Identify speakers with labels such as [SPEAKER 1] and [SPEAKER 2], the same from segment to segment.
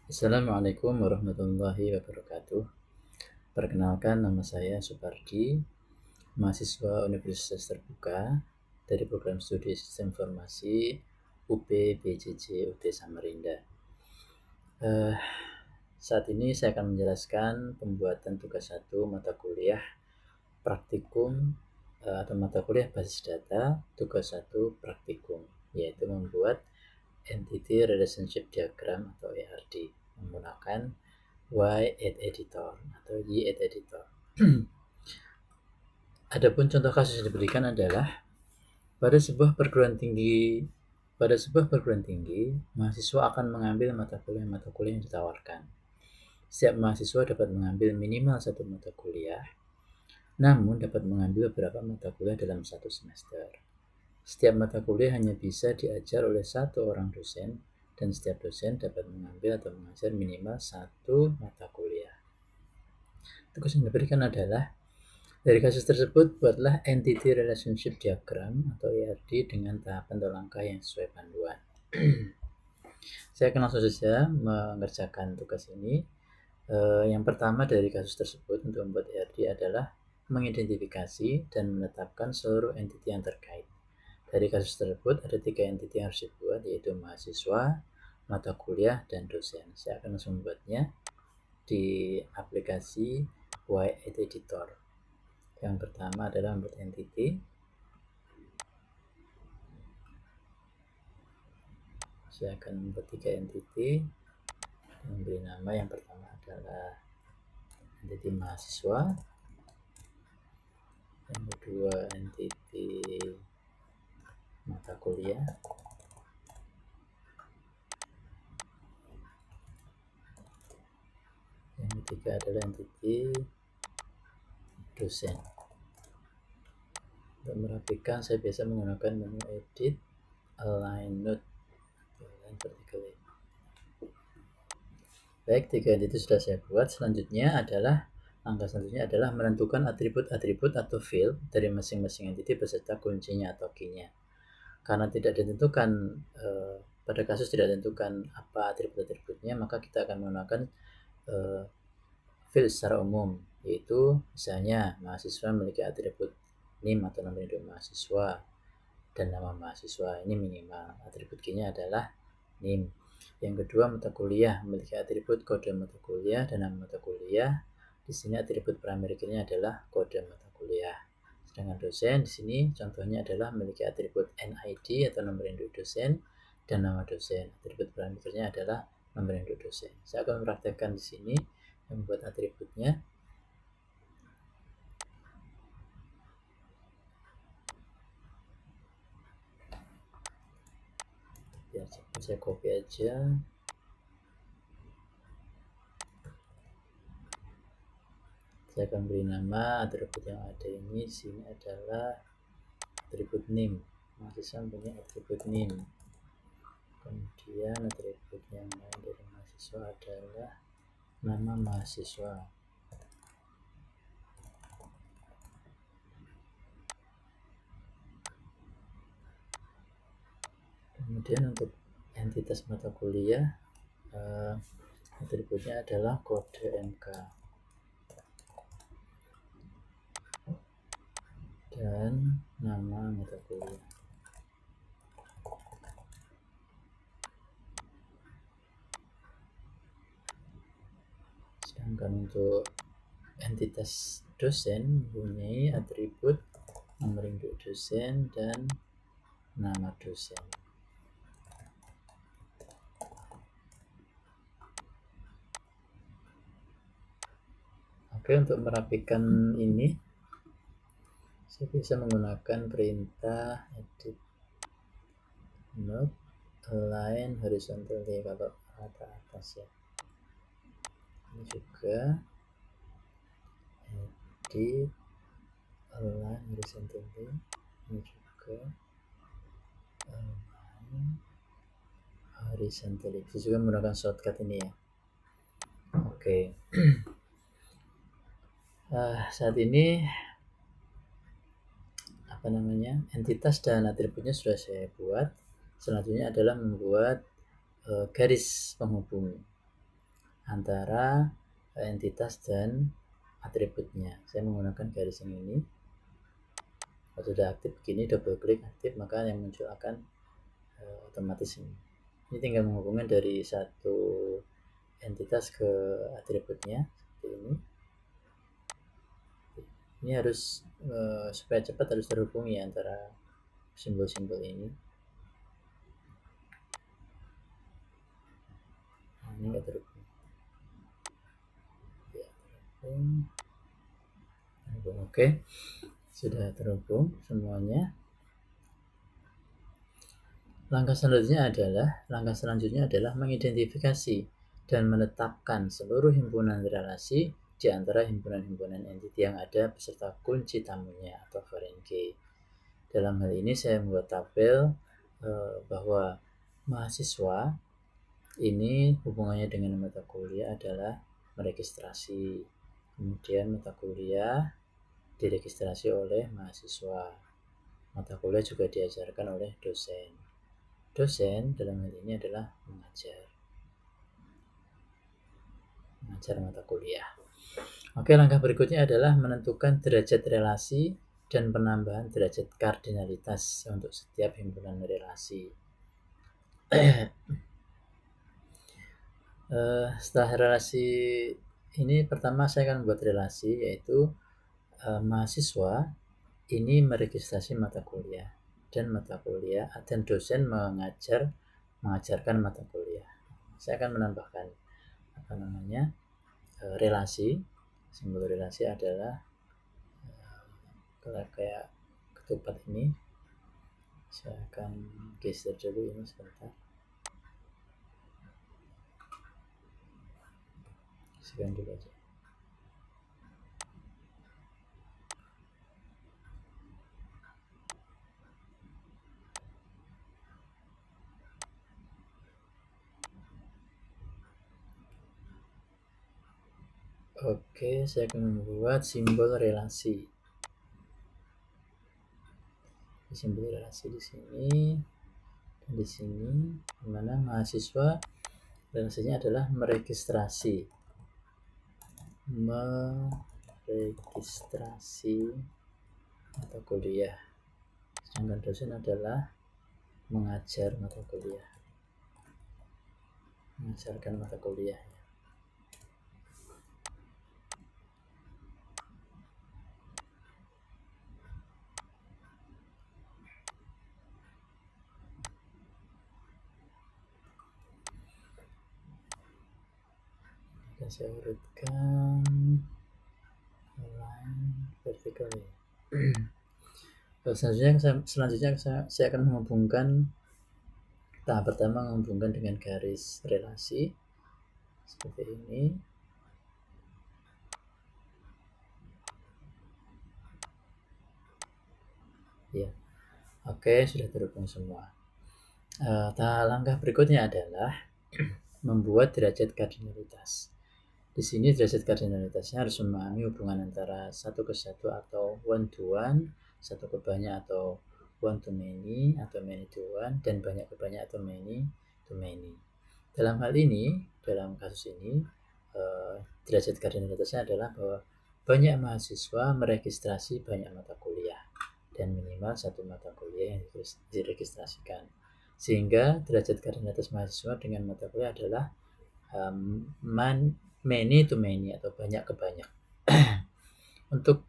[SPEAKER 1] Assalamualaikum warahmatullahi wabarakatuh. Perkenalkan, nama saya Supardi, mahasiswa Universitas Terbuka dari program studi Sistem Informasi UP BJJ UT Samarinda. Saat ini saya akan menjelaskan pembuatan tugas 1 mata kuliah praktikum atau mata kuliah basis data tugas 1 praktikum, yaitu membuat Entity Relationship Diagram atau ERD menggunakan Y8 Editor atau Y8 Editor. Adapun contoh kasus yang diberikan adalah pada sebuah perguruan tinggi, mahasiswa akan mengambil mata kuliah yang ditawarkan. Setiap mahasiswa dapat mengambil minimal satu mata kuliah, namun dapat mengambil beberapa mata kuliah dalam satu semester. Setiap mata kuliah hanya bisa diajar oleh satu orang dosen, dan setiap dosen dapat mengambil atau mengajar minimal satu mata kuliah. Tugas yang diberikan adalah, dari kasus tersebut buatlah Entity Relationship Diagram atau ERD dengan tahapan atau langkah yang sesuai panduan. Saya akan langsung saja mengerjakan tugas ini. Yang pertama dari kasus tersebut untuk membuat ERD adalah mengidentifikasi dan menetapkan seluruh entity yang terkait. Dari kasus tersebut ada 3 entity yang harus dibuat, yaitu mahasiswa, mata kuliah, dan dosen. Saya akan langsung membuatnya di aplikasi Y8 Editor. Yang pertama adalah membuat entity. Saya akan membuat 3 entity dan memberi nama. Yang pertama adalah entity mahasiswa, yang kedua entity mata kuliah, yang ketiga adalah entity dosen. Untuk merapikan, saya biasa menggunakan menu edit, align node, align vertically. Baik, 3 entity sudah saya buat. Langkah selanjutnya adalah menentukan atribut-atribut atau field dari masing-masing entity beserta kuncinya atau key-nya. Karena tidak ditentukan, pada kasus tidak ditentukan apa atribut-atributnya, maka kita akan menggunakan field secara umum, yaitu misalnya mahasiswa memiliki atribut NIM atau nomor induk mahasiswa dan nama mahasiswa, ini minimal. Atribut key-nya adalah NIM. Yang kedua, mata kuliah memiliki atribut kode mata kuliah dan nama mata kuliah. Di sini atribut primary key-nya adalah kode mata kuliah. Sedangkan dosen di sini contohnya adalah memiliki atribut NID atau nomor induk dosen dan nama dosen. Atribut primary key-nya adalah nomor induk dosen. Saya akan mempraktekkan di sini membuat atributnya. Ya, saya copy aja. Saya akan beri nama atribut yang ada ini. Sini adalah atribut NIM. Mahasiswa punya atribut NIM. Kemudian atribut yang lain dari mahasiswa adalah nama mahasiswa. Kemudian untuk entitas mata kuliah, atributnya adalah kode MK dan nama mata kuliah. Sedangkan untuk entitas dosen mempunyai atribut nomor induk dosen dan nama dosen. Oke, untuk merapikan ini saya bisa menggunakan perintah edit node align horizontally kalau rata atas ya. Ini juga edit align horizontally, ini juga align horizontally. Bisa juga menggunakan shortcut ini ya. Oke. Saat ini entitas dan atributnya sudah saya buat. Selanjutnya adalah membuat garis penghubung. antara entitas dan atributnya. Saya menggunakan garis yang ini. Kalau sudah aktif begini, double klik aktif, maka yang muncul akan otomatis ini. Ini tinggal menghubungkan dari satu entitas ke atributnya seperti ini. Ini harus supaya cepat harus terhubungi antara simbol-simbol ini. Nah, ini nggak terhubung. Ya, terhubung. Oke, sudah terhubung semuanya. Langkah selanjutnya adalah mengidentifikasi dan menetapkan seluruh himpunan relasi di antara himpunan-himpunan entiti yang ada beserta kunci tamunya atau foreign key. Dalam hal ini saya membuat tabel bahwa mahasiswa ini hubungannya dengan mata kuliah adalah meregistrasi. Kemudian mata kuliah diregistrasi oleh mahasiswa. Mata kuliah juga diajarkan oleh dosen. Dosen dalam hal ini adalah mengajar mata kuliah. Oke, langkah berikutnya adalah menentukan derajat relasi dan penambahan derajat kardinalitas untuk setiap himpunan relasi. Setelah relasi ini, pertama saya akan membuat relasi, yaitu mahasiswa ini meregistrasi mata kuliah dan dosen mengajarkan mata kuliah. Saya akan menambahkan relasi. Simbol relasi adalah kayak ketupat ini. Saya akan geser dulu ini sebentar. Sekian dulu aja. Oke, saya akan membuat simbol relasi. Simbol relasi di sini dan di sini, dimana mahasiswa relasinya adalah meregistrasi mata kuliah, sedangkan dosen adalah mengajarkan mata kuliah. Dan saya urutkan line vertically. Selanjutnya saya akan menghubungkan tahap pertama, menghubungkan dengan garis relasi seperti ini. Ya, oke, sudah terhubung semua. Langkah berikutnya adalah membuat derajat kardinalitas. Di sini derajat kardinalitasnya harus memahami hubungan antara satu ke satu atau one to one, satu ke banyak atau one to many atau many to one, dan banyak ke banyak atau many to many. Dalam hal ini, dalam kasus ini, derajat kardinalitasnya adalah bahwa banyak mahasiswa meregistrasi banyak mata kuliah dan minimal satu mata kuliah yang diregistrasikan. Sehingga derajat kardinalitas mahasiswa dengan mata kuliah adalah many to many atau banyak ke banyak. Untuk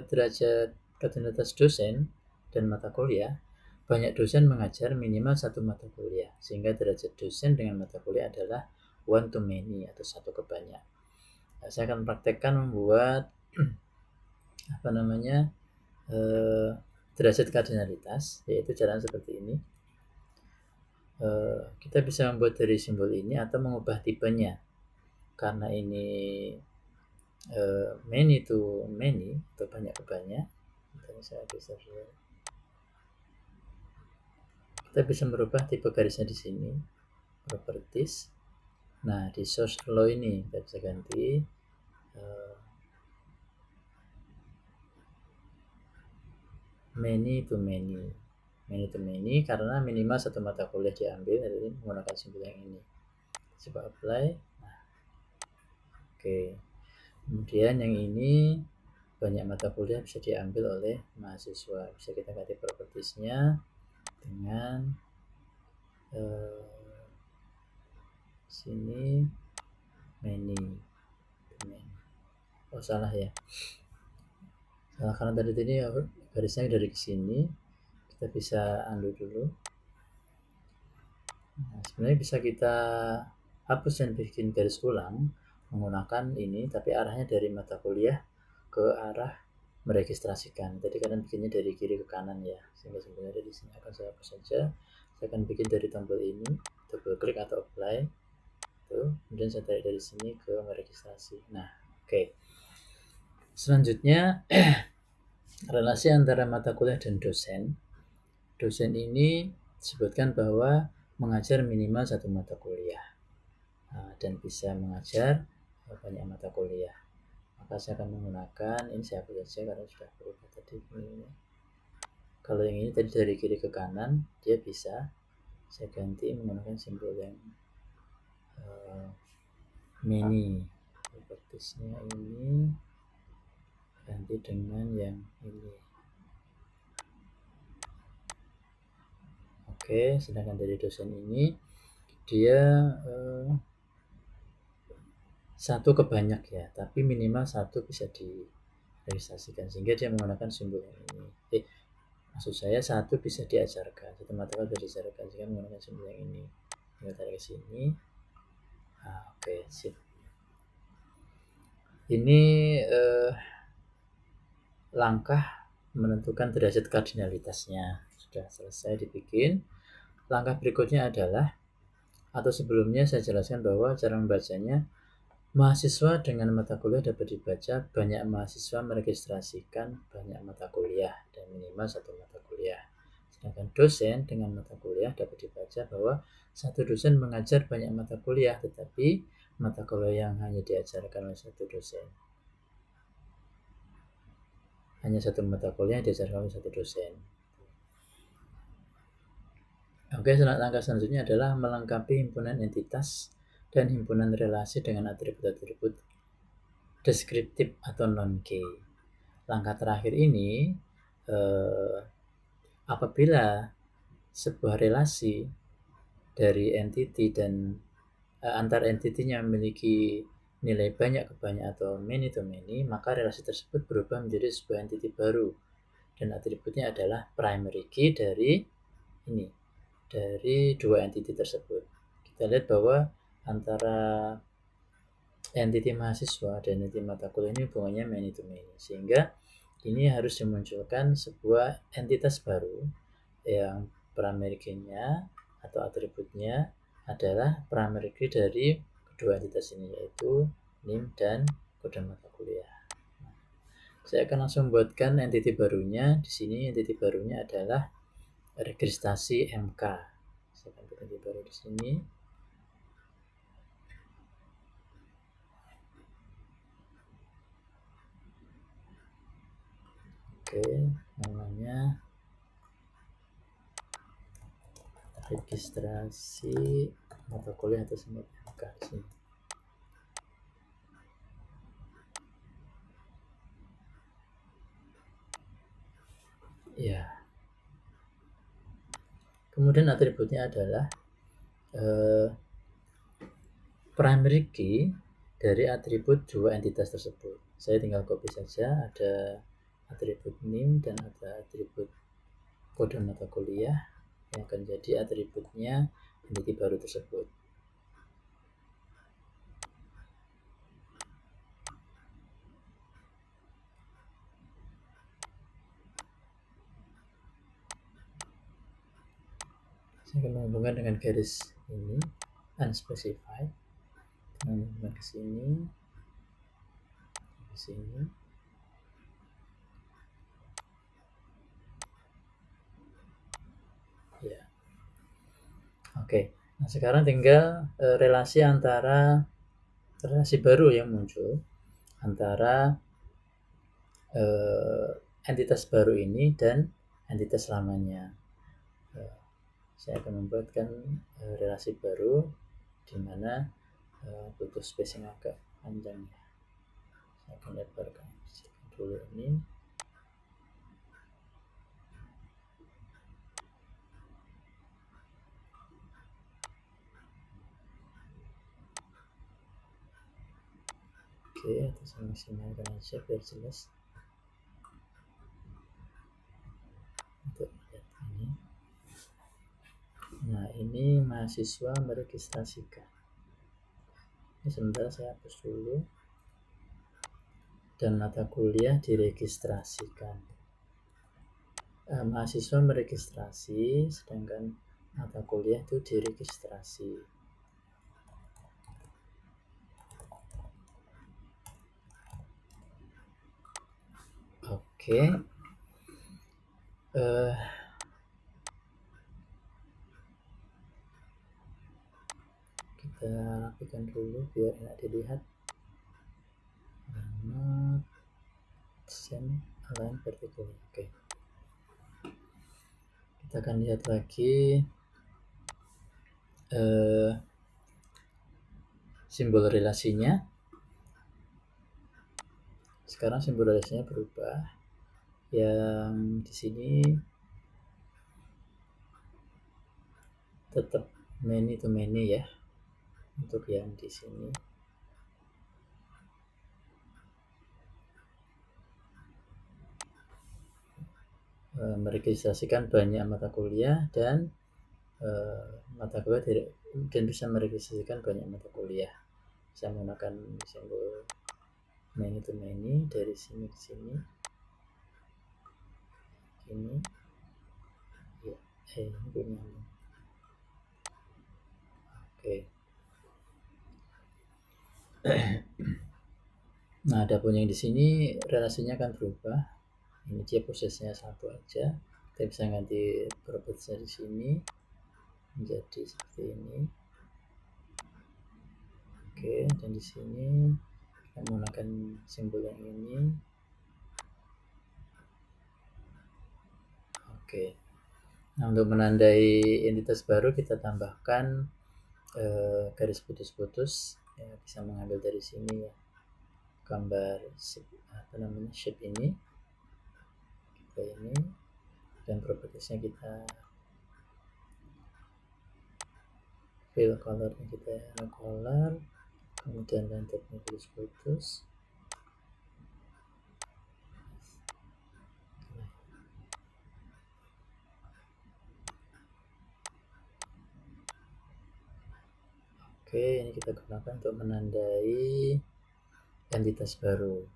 [SPEAKER 1] derajat kardinalitas dosen dan mata kuliah, banyak dosen mengajar minimal satu mata kuliah, sehingga derajat dosen dengan mata kuliah adalah one to many atau satu ke banyak. Nah, saya akan praktekkan membuat derajat kardinalitas, yaitu caranya seperti ini. Kita bisa membuat dari simbol ini atau mengubah tipenya. Karena ini many to many atau banyak ke banyak, kita bisa merubah tipe garisnya di sini, properties. Nah, di source law ini kita bisa ganti many to many karena minimal satu mata kuliah diambil, jadi menggunakan simbol yang ini. Coba apply. Nah, Oke. Kemudian yang ini banyak mata kuliah bisa diambil oleh mahasiswa. Bisa kita ganti propertiesnya dengan sini many. Oh salah ya. Salah karena tadi garisnya dari sini. Kita bisa undo dulu. Nah, sebenarnya bisa kita hapus dan bikin garis ulang menggunakan ini, tapi arahnya dari mata kuliah ke arah meregistrasikan. Tadi kalian bikinnya dari kiri ke kanan ya, sehingga sebenarnya di sini akan saya hapus saja. Saya akan bikin dari tombol ini, double klik atau apply, tuh. Kemudian saya tarik dari sini ke meregistrasi. Nah, oke. Selanjutnya relasi antara mata kuliah dan dosen. Dosen ini disebutkan bahwa mengajar minimal satu mata kuliah dan bisa mengajar banyak mata kuliah. Maka saya akan menggunakan ini, saya hapus saja karena sudah berubah tadi. Kalau yang ini tadi dari kiri ke kanan, dia bisa saya ganti menggunakan simbol yang mini. Propertiesnya ini ganti dengan yang ini. Oke, sedangkan dari dosen ini dia satu ke banyak ya, tapi minimal satu bisa diregistrasikan, sehingga dia menggunakan simbol yang ini. Maksud saya satu bisa diajarkan, satu mata kuliah bisa diajarkan, sehingga menggunakan simbol yang ini. Kita tarik ke sini. Oke, sip. Ini langkah menentukan derajat kardinalitasnya sudah selesai dibikin. Langkah berikutnya adalah, atau sebelumnya saya jelaskan bahwa cara membacanya, mahasiswa dengan mata kuliah dapat dibaca banyak mahasiswa meregistrasikan banyak mata kuliah dan minimal satu mata kuliah. Sedangkan dosen dengan mata kuliah dapat dibaca bahwa satu dosen mengajar banyak mata kuliah, tetapi mata kuliah yang hanya diajarkan oleh satu dosen. Hanya satu mata kuliah yang diajarkan oleh satu dosen. Oke, langkah selanjutnya adalah melengkapi himpunan entitas dan himpunan relasi dengan atribut-atribut deskriptif atau non-key. Langkah terakhir ini, apabila sebuah relasi dari entity dan antar entitinya memiliki nilai banyak ke banyak atau many to many, maka relasi tersebut berubah menjadi sebuah entity baru dan atributnya adalah primary key dari ini, dari dua entity tersebut. Kita lihat bahwa antara entity mahasiswa dan entity mata kuliah ini hubungannya many to many, sehingga ini harus dimunculkan sebuah entitas baru yang primary key-nya atau atributnya adalah primary key dari kedua entitas ini, yaitu NIM dan kode mata kuliah. Saya akan langsung buatkan entity barunya. Di sini entity barunya adalah registrasi MK. Saya akan buat entity baru di sini. Oke, namanya registrasi mata kuliah atau semut MK di sini. Ya. Kemudian atributnya adalah primary key dari atribut dua entitas tersebut. Saya tinggal copy saja, ada atribut NIM dan ada atribut kode mata kuliah yang akan jadi atributnya entity baru tersebut. Saya akan menghubungkan dengan garis ini, unspecified, menghubungkan ke sini, ke sini. Ya. Oke. Nah, sekarang tinggal relasi baru yang muncul antara entitas baru ini dan entitas lamanya. Saya akan membuatkan relasi baru di mana butuh spacing agak panjang ya. Saya akan lebarkan dulu ini. Oke, atau saya maksimalkan aja biar jelas untuk melihat ini. Nah, ini mahasiswa meregistrasikan. Ini sebentar saya hapus dulu. Dan mata kuliah diregistrasikan. Mahasiswa meregistrasi, sedangkan mata kuliah itu diregistrasi. Oke. Kita rapikan dulu biar enak dilihat. Not send align vertically. Oke. Kita akan lihat lagi simbol relasinya. Sekarang simbol relasinya berubah. Yang di sini tetap many to many ya. Untuk yang di sini meregistrasikan banyak mata kuliah dan mata kuliah dan bisa meregistrasikan banyak mata kuliah. Saya menggunakan simbol many to many dari sini ke sini. Ini ya, ini belum nyambung. Oke. Nah, adapun yang di sini relasinya akan berubah. Ini dia prosesnya satu aja. Kita bisa ganti propertiesnya di sini menjadi seperti ini. Oke, dan di sini kita menggunakan simbol yang ini. Oke. Nah, untuk menandai entitas baru kita tambahkan garis putus-putus. Ya, bisa mengambil dari sini ya, gambar shape ini, kita ini, dan propertiesnya kita fill colornya kita no color, kemudian lentiknya putus-putus. Oke, ini kita gunakan untuk menandai entitas baru.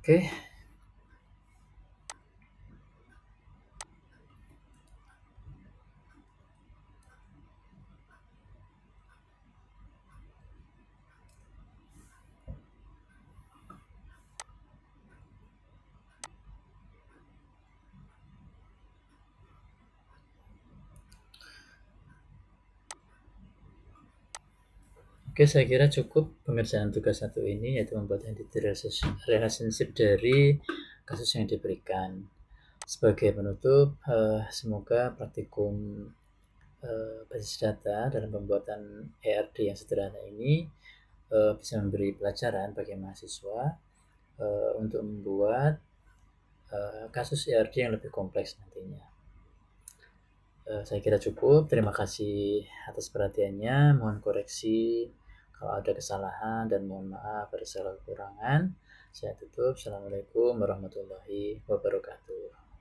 [SPEAKER 1] Oke. Oke, saya kira cukup pengerjaan tugas satu ini, yaitu membuat entity relationship dari kasus yang diberikan. Sebagai penutup, semoga praktikum basis data dalam pembuatan ERD yang sederhana ini bisa memberi pelajaran bagi mahasiswa untuk membuat kasus ERD yang lebih kompleks nantinya. Saya kira cukup. Terima kasih atas perhatiannya. Mohon koreksi kalau ada kesalahan dan mohon maaf ada segala kekurangan. Saya tutup. Assalamualaikum warahmatullahi wabarakatuh.